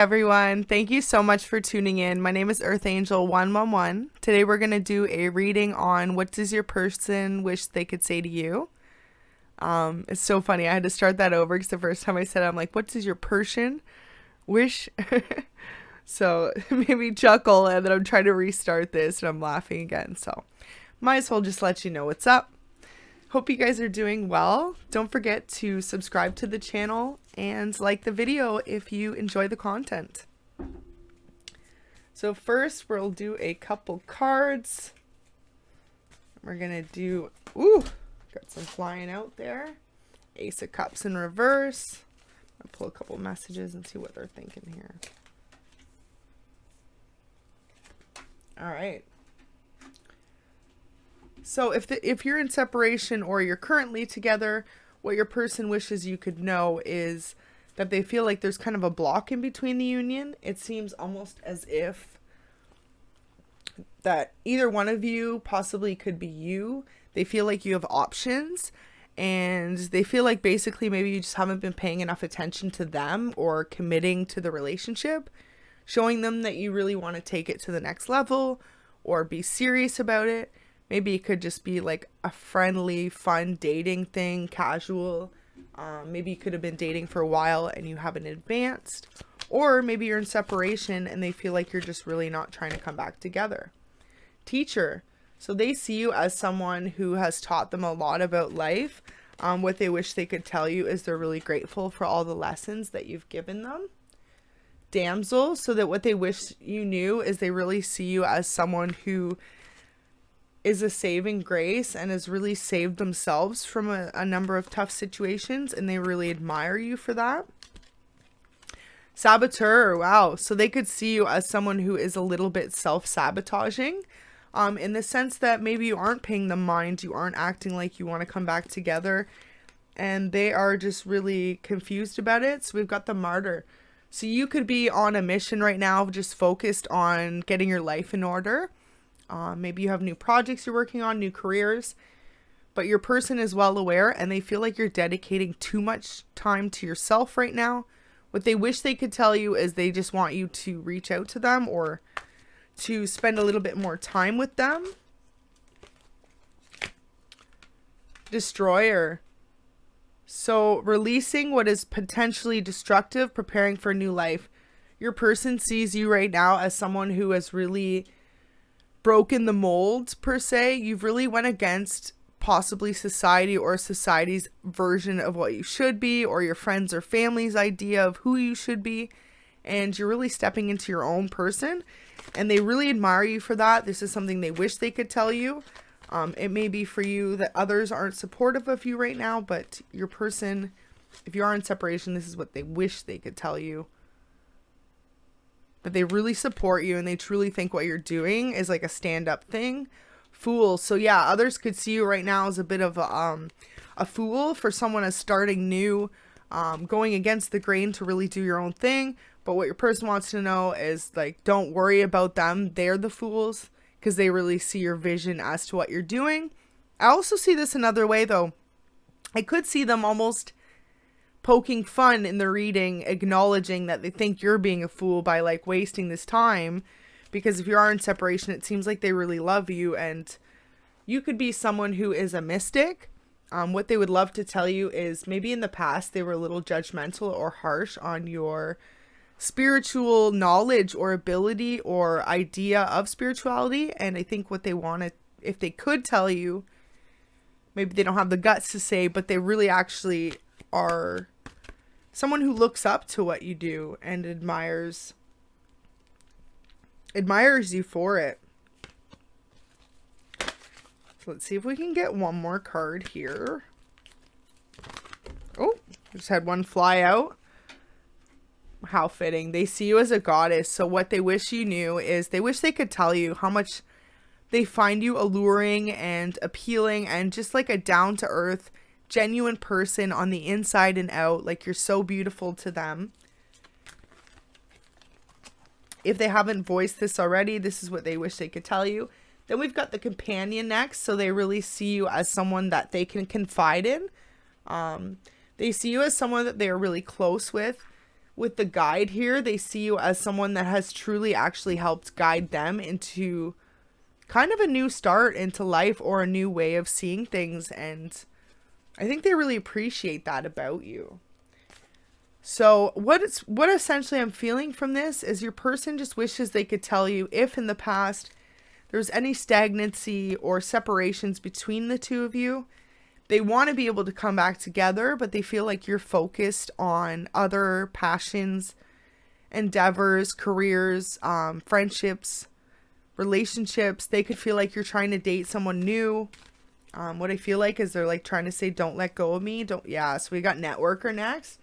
Everyone, thank you so much for tuning in. My name is Earth Angel 111. Today we're going to do a reading on what does your person wish they could say to you. It's so funny. I had to start that over because the first time I said it, I'm like, what does your person wish? So maybe chuckle, and then I'm trying to restart this and I'm laughing again. So might as well just let you know what's up. Hope you guys are doing well. Don't forget to subscribe to the channel and like the video if you enjoy the content. So first we'll do a couple cards. We're gonna do, got some flying out there. Ace of Cups in reverse. I'll pull a couple messages and see what they're thinking here. All right. So if you're in separation or you're currently together, what your person wishes you could know is that they feel like there's kind of a block in between the union. It seems almost as if that either one of you, possibly could be you, they feel like you have options, and they feel like basically maybe you just haven't been paying enough attention to them or committing to the relationship, showing them that you really want to take it to the next level or be serious about it. Maybe it could just be like a friendly, fun dating thing, casual. Maybe you could have been dating for a while and you haven't advanced. Or maybe you're in separation and they feel like you're just really not trying to come back together. Teacher. So they see you as someone who has taught them a lot about life. What they wish they could tell you is they're really grateful for all the lessons that you've given them. Damsel. So that what they wish you knew is they really see you as someone who is a saving grace and has really saved themselves from a number of tough situations, and they really admire you for that. Saboteur. Wow. So they could see you as someone who is a little bit self-sabotaging, in the sense that maybe you aren't paying them mind, you aren't acting like you want to come back together, and they are just really confused about it. So we've got the Martyr. So you could be on a mission right now, just focused on getting your life in order. Maybe you have new projects you're working on, new careers, but your person is well aware and they feel like you're dedicating too much time to yourself right now. What they wish they could tell you is they just want you to reach out to them or to spend a little bit more time with them. Destroyer. So releasing what is potentially destructive, preparing for a new life. Your person sees you right now as someone who has really broken the mold, per se. You've really went against possibly society or society's version of what you should be, or your friends or family's idea of who you should be, and you're really stepping into your own person, and they really admire you for that. This is something they wish they could tell you. It may be for you that others aren't supportive of you right now, but your person, if you are in separation, this is what they wish they could tell you. That they really support you and they truly think what you're doing is like a stand-up thing. Fool. So yeah, others could see you right now as a bit of a fool, for someone as starting new, going against the grain to really do your own thing. But what your person wants to know is, like, don't worry about them. They're the fools, because they really see your vision as to what you're doing. I also see this another way, though. I could see them almost poking fun in the reading, acknowledging that they think you're being a fool by like wasting this time, because if you are in separation, it seems like they really love you, and you could be someone who is a mystic. What they would love to tell you is maybe in the past they were a little judgmental or harsh on your spiritual knowledge or ability or idea of spirituality, and I think what they wanted, if they could tell you, maybe they don't have the guts to say, but they really actually are someone who looks up to what you do and admires you for it. So let's see if we can get one more card here. Oh, just had one fly out. How fitting. They see you as a goddess. So what they wish you knew is they wish they could tell you how much they find you alluring and appealing and just like a down-to-earth, genuine person on the inside and out. Like, you're so beautiful to them. If they haven't voiced this already, this is what they wish they could tell you. Then we've got the companion next. So they really see you as someone that they can confide in. They see you as someone that they are really close with with the guide here, they see you as someone that has truly actually helped guide them into kind of a new start into life or a new way of seeing things. And I think they really appreciate that about you. So what essentially I'm feeling from this is your person just wishes they could tell you if in the past there's any stagnancy or separations between the two of you. They want to be able to come back together, but they feel like you're focused on other passions, endeavors, careers, friendships, relationships. They could feel like you're trying to date someone new. What I feel like is they're like trying to say, don't let go of me. So we got networker next.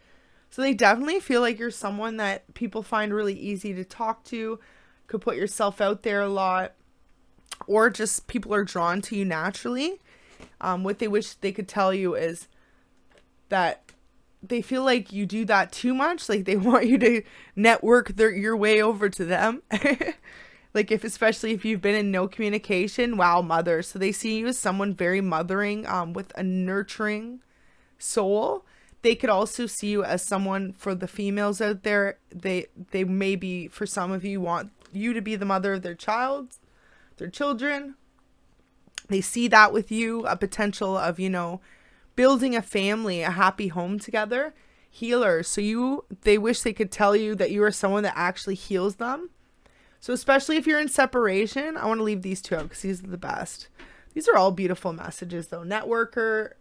So they definitely feel like you're someone that people find really easy to talk to, could put yourself out there a lot, or just people are drawn to you naturally. What they wish they could tell you is that they feel like you do that too much. Like they want you to network your way over to them. Like especially if you've been in no communication, wow, mother. So they see you as someone very mothering, with a nurturing soul. They could also see you as someone, for the females out there, they maybe, for some of you, want you to be the mother of their children. They see that with you, a potential of, building a family, a happy home together. Healer. So they wish they could tell you that you are someone that actually heals them. So especially if you're in separation, I want to leave these two out because these are the best. These are all beautiful messages though. Networker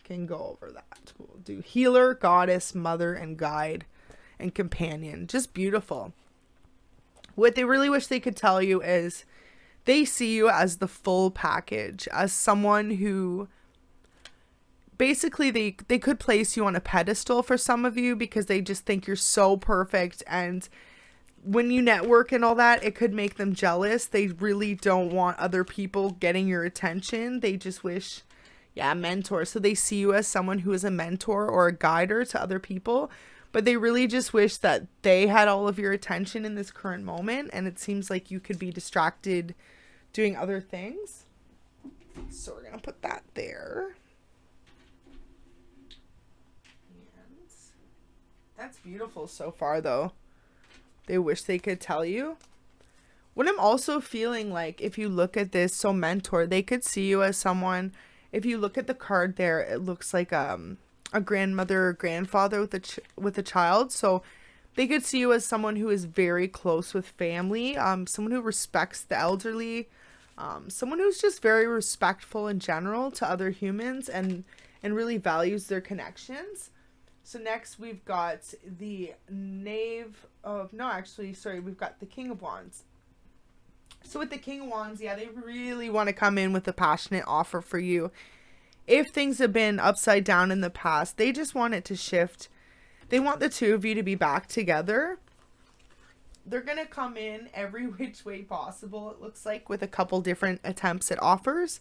can go over that. We'll do healer, goddess, mother, and guide, and companion. Just beautiful. What they really wish they could tell you is they see you as the full package, as someone who basically they could place you on a pedestal for some of you because they just think you're so perfect. And when you network and all that, it could make them jealous. They really don't want other people getting your attention. They just wish, mentor. So they see you as someone who is a mentor or a guider to other people, but they really just wish that they had all of your attention in this current moment. And it seems like you could be distracted doing other things. So we're going to put that there. And that's beautiful so far though. They wish they could tell you. What I'm also feeling like, if you look at this, so mentor, they could see you as someone, if you look at the card there, it looks like a grandmother or grandfather with a child. So they could see you as someone who is very close with family, someone who respects the elderly, someone who's just very respectful in general to other humans and really values their connections. So next we've got the we've got the King of Wands. So with the King of Wands, they really want to come in with a passionate offer for you. If things have been upside down in the past, they just want it to shift. They want the two of you to be back together. They're going to come in every which way possible, it looks like, with a couple different attempts at offers.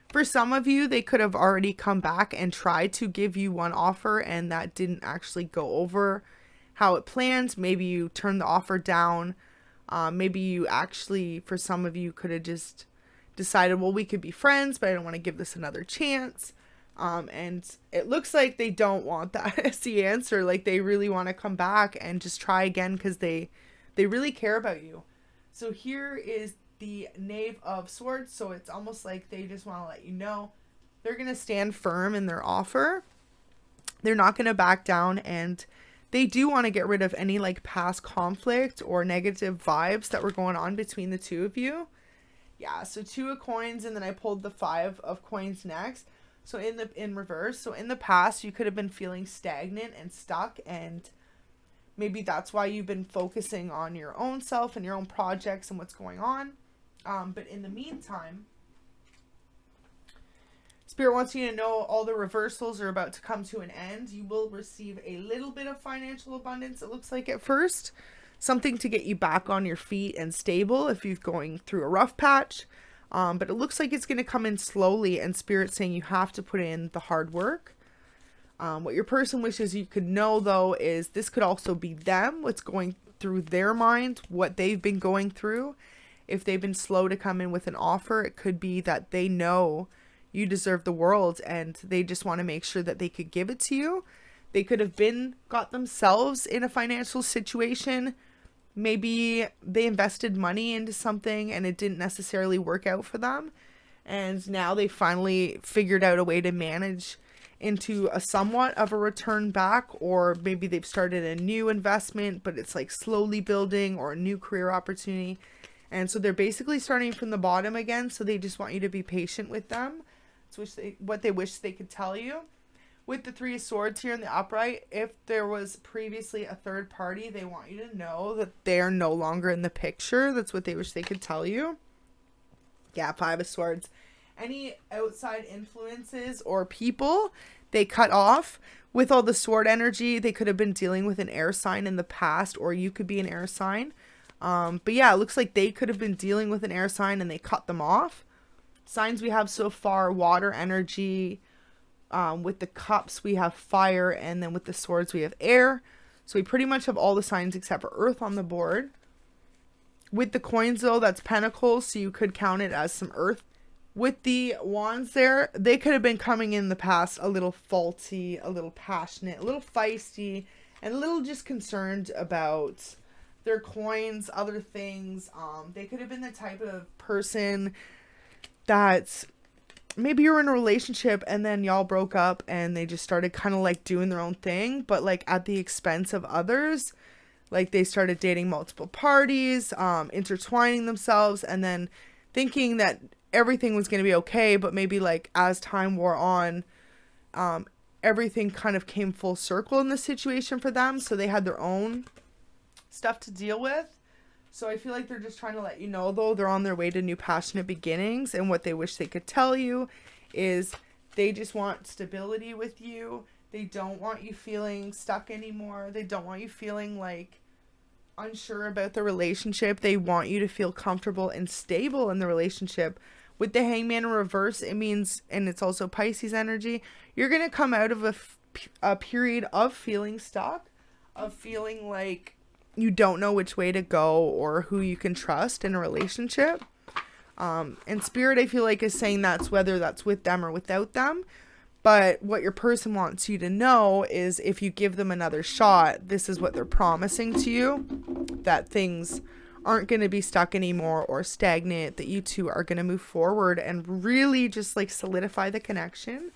For some of you, they could have already come back and tried to give you one offer and that didn't actually go over how it planned. Maybe you turned the offer down. Maybe you actually, for some of you, could have just decided, well, we could be friends, but I don't want to give this another chance. And it looks like they don't want that as the answer. Like they really want to come back and just try again because they really care about you. So here is the Knave of Swords. So it's almost like they just want to let you know they're going to stand firm in their offer. They're not going to back down, and they do want to get rid of any like past conflict or negative vibes that were going on between the two of you. So 2 of coins, and then I pulled the 5 of coins next. So in reverse. So in the past, you could have been feeling stagnant and stuck, and maybe that's why you've been focusing on your own self and your own projects and what's going on. But in the meantime, Spirit wants you to know all the reversals are about to come to an end. You will receive a little bit of financial abundance, it looks like at first. Something to get you back on your feet and stable if you're going through a rough patch. But it looks like it's going to come in slowly, and Spirit's saying you have to put in the hard work. What your person wishes you could know, though, is this could also be them, what's going through their mind, what they've been going through. If they've been slow to come in with an offer, it could be that they know you deserve the world and they just want to make sure that they could give it to you. They could have got themselves in a financial situation. Maybe they invested money into something and it didn't necessarily work out for them. And now they finally figured out a way to manage into a somewhat of a return back, or maybe they've started a new investment, but it's like slowly building, or a new career opportunity. And so they're basically starting from the bottom again. So they just want you to be patient with them. It's what they wish they could tell you. With the Three of Swords here in the upright, if there was previously a third party, they want you to know that they are no longer in the picture. That's what they wish they could tell you. Yeah, Five of Swords. Any outside influences or people, they cut off. With all the sword energy, they could have been dealing with an air sign in the past, or you could be an air sign. But yeah, it looks like they could have been dealing with an air sign and they cut them off. Signs we have so far: water energy. With the cups, we have fire. And then with the swords, we have air. So we pretty much have all the signs except for earth on the board. With the coins, though, that's pentacles. So you could count it as some earth. With the wands there, they could have been coming in the past a little faulty, a little passionate, a little feisty, and a little just concerned about their coins, other things. They could have been the type of person that maybe you're in a relationship and then y'all broke up and they just started kind of like doing their own thing, but like at the expense of others. Like they started dating multiple parties, intertwining themselves, and then thinking that everything was going to be okay, but maybe like as time wore on, everything kind of came full circle in the situation for them. So they had their own stuff to deal with. So I feel like they're just trying to let you know, though, they're on their way to new passionate beginnings. And what they wish they could tell you is they just want stability with you. They don't want you feeling stuck anymore. They don't want you feeling like unsure about the relationship. They want you to feel comfortable and stable in the relationship. With the Hangman in reverse, it means, and it's also Pisces energy, you're going to come out of a period of feeling stuck, of feeling like you don't know which way to go or who you can trust in a relationship. And Spirit, I feel like, is saying that's whether that's with them or without them. But what your person wants you to know is if you give them another shot, this is what they're promising to you, that things aren't going to be stuck anymore or stagnant, that you two are going to move forward and really just like solidify the connection.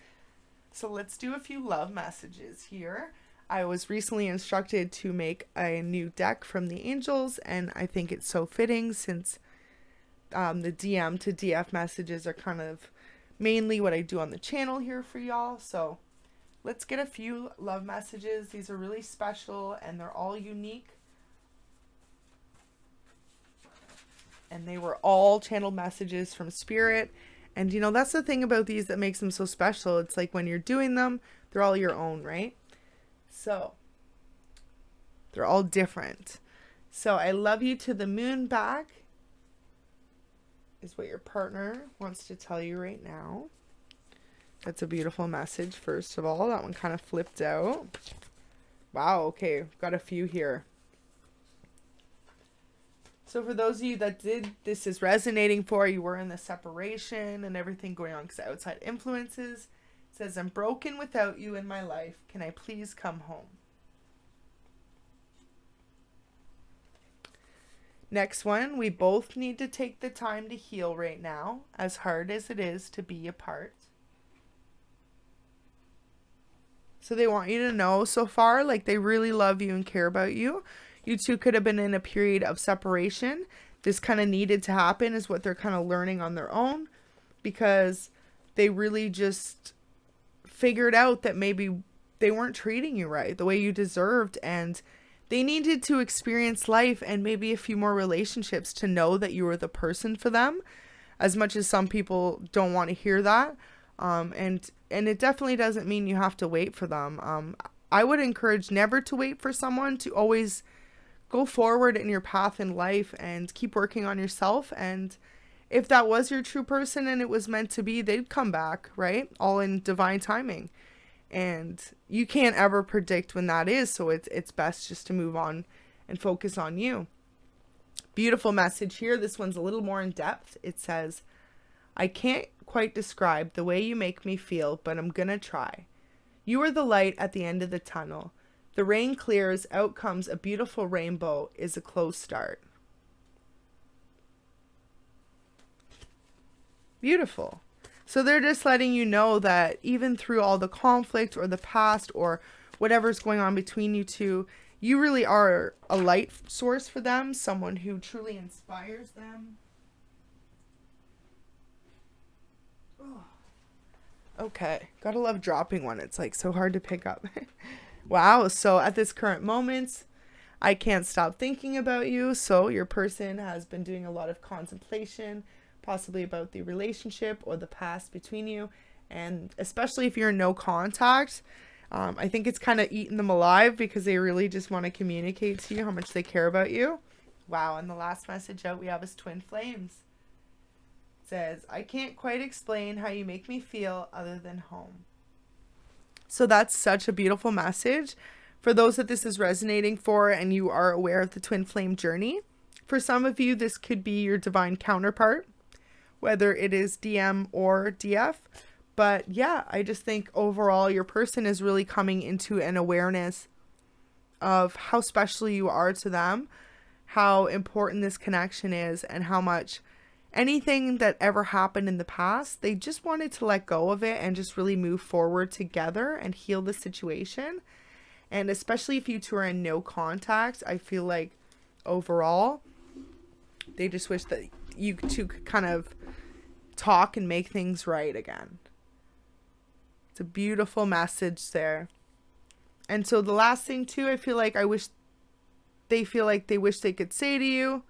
So let's do a few love messages here. I was recently instructed to make a new deck from the angels, and I think it's so fitting since the DM to DF messages are kind of mainly what I do on the channel here for y'all. So let's get a few love messages. These are really special and they're all unique. And they were all channeled messages from Spirit. And you know, that's the thing about these that makes them so special. It's like when you're doing them, they're all your own, right? So they're all different. So I love you to the moon back is what your partner wants to tell you right now. That's a beautiful message, first of all. That one kind of flipped out. Wow, okay, we've got a few here. So for those of you that this is resonating for, you were in the separation and everything going on because of outside influences. It says, I'm broken without you in my life. Can I please come home? Next one, we both need to take the time to heal right now, as hard as it is to be apart. So they want you to know so far, like they really love you and care about you. You two could have been in a period of separation. This kind of needed to happen is what they're kind of learning on their own, because they really just figured out that maybe they weren't treating you right, the way you deserved, and they needed to experience life and maybe a few more relationships to know that you were the person for them, as much as some people don't want to hear that. And it definitely doesn't mean you have to wait for them. I would encourage never to wait for someone, to always go forward in your path in life and keep working on yourself. And if that was your true person and it was meant to be, they'd come back, right? All in divine timing. And you can't ever predict when that is. So it's best just to move on and focus on you. Beautiful message here. This one's a little more in depth. It says, I can't quite describe the way you make me feel, but I'm gonna try. You are the light at the end of the tunnel. The rain clears, out comes a beautiful rainbow, is a close start. Beautiful. So they're just letting you know that even through all the conflict or the past or whatever's going on between you two, you really are a light source for them, someone who truly inspires them. Oh. Okay, gotta love dropping one. It's like so hard to pick up. Wow, so at this current moment, I can't stop thinking about you. So your person has been doing a lot of contemplation, possibly about the relationship or the past between you. And especially if you're in no contact, I think it's kind of eating them alive because they really just want to communicate to you how much they care about you. Wow, and the last message out we have is twin flames. It says, I can't quite explain how you make me feel other than home. So that's such a beautiful message for those that this is resonating for and you are aware of the twin flame journey. For some of you, this could be your divine counterpart, whether it is DM or DF. But yeah, I just think overall your person is really coming into an awareness of how special you are to them, how important this connection is, and how much anything that ever happened in the past, they just wanted to let go of it and just really move forward together and heal the situation. And especially if you two are in no contact, I feel like overall, they just wish that you two could kind of talk and make things right again. It's a beautiful message there. And so the last thing too, I feel like they wish they could say to you,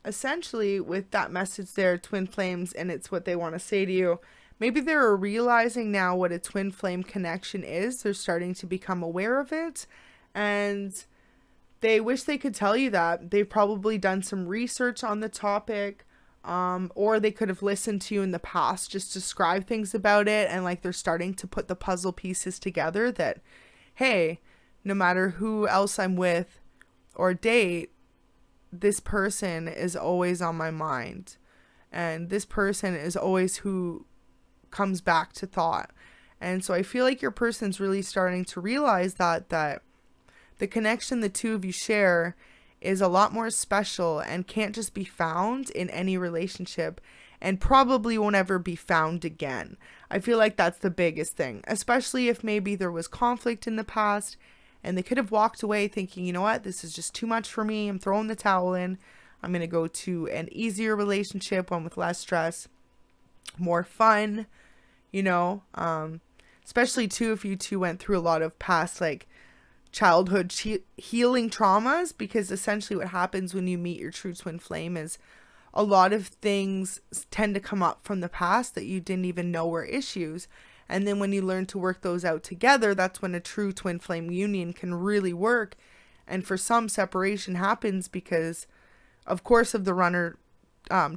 essentially with that message there, twin flames, and it's what they want to say to you. Maybe they're realizing now what a twin flame connection is. They're starting to become aware of it, and they wish they could tell you that. They've probably done some research on the topic, or they could have listened to you in the past just describe things about it, and like they're starting to put the puzzle pieces together that, hey, no matter who else I'm with or date, this person is always on my mind, and this person is always who comes back to thought. And so I feel like your person's really starting to realize that the connection the two of you share is a lot more special and can't just be found in any relationship, and probably won't ever be found again. I feel like that's the biggest thing, especially if maybe there was conflict in the past and they could have walked away thinking, you know what, this is just too much for me. I'm throwing the towel in. I'm going to go to an easier relationship, one with less stress, more fun, especially too if you two went through a lot of past like childhood healing traumas, because essentially what happens when you meet your true twin flame is a lot of things tend to come up from the past that you didn't even know were issues. And then when you learn to work those out together, that's when a true twin flame union can really work. And for some, separation happens because, of course, of the runner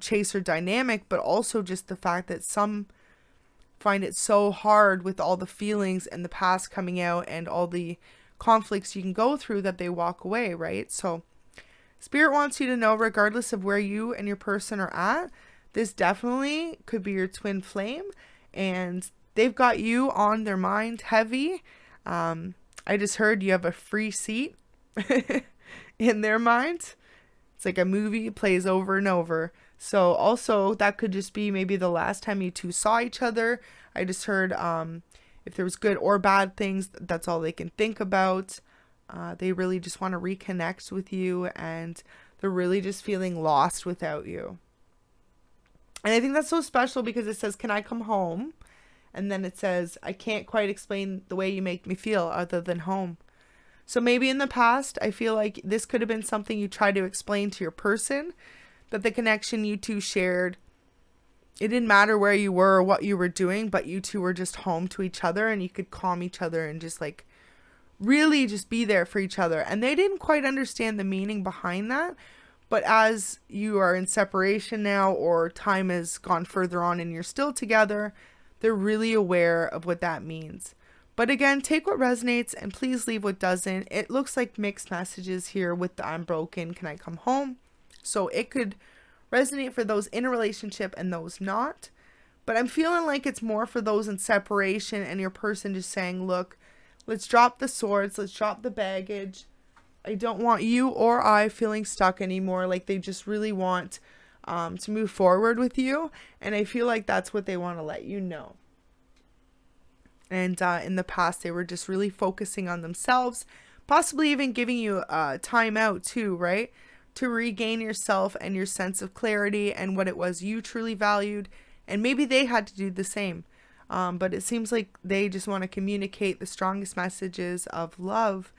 chaser dynamic, but also just the fact that some find it so hard with all the feelings and the past coming out and all the conflicts you can go through that they walk away, right? So Spirit wants you to know, regardless of where you and your person are at, this definitely could be your twin flame, and they've got you on their mind heavy. I just heard you have a free seat in their mind. It's like a movie, it plays over and over. So also that could just be maybe the last time you two saw each other. I just heard if there was good or bad things, that's all they can think about. They really just want to reconnect with you, and they're really just feeling lost without you. And I think that's so special because it says, can I come home? And then it says, I can't quite explain the way you make me feel other than home. So maybe in the past, I feel like this could have been something you tried to explain to your person, that the connection you two shared, it didn't matter where you were or what you were doing, but you two were just home to each other, and you could calm each other and just like really just be there for each other. And they didn't quite understand the meaning behind that. But as you are in separation now, or time has gone further on and you're still together, they're really aware of what that means. But again, take what resonates and please leave what doesn't. It looks like mixed messages here with the I'm broken, can I come home? So it could resonate for those in a relationship and those not. But I'm feeling like it's more for those in separation and your person just saying, look, let's drop the swords, let's drop the baggage. I don't want you or I feeling stuck anymore. Like they just really want to move forward with you. And I feel like that's what they want to let you know. And in the past, they were just really focusing on themselves, possibly even giving you time out too, right? To regain yourself and your sense of clarity and what it was you truly valued. And maybe they had to do the same. But it seems like they just want to communicate the strongest messages of love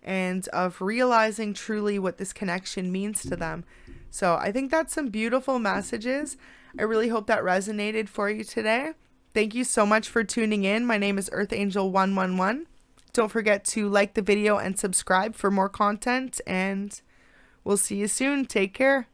and of realizing truly what this connection means to them. So I think that's some beautiful messages. I really hope that resonated for you today. Thank you so much for tuning in. My name is Earth Angel 111. Don't forget to like the video and subscribe for more content, and we'll see you soon. Take care.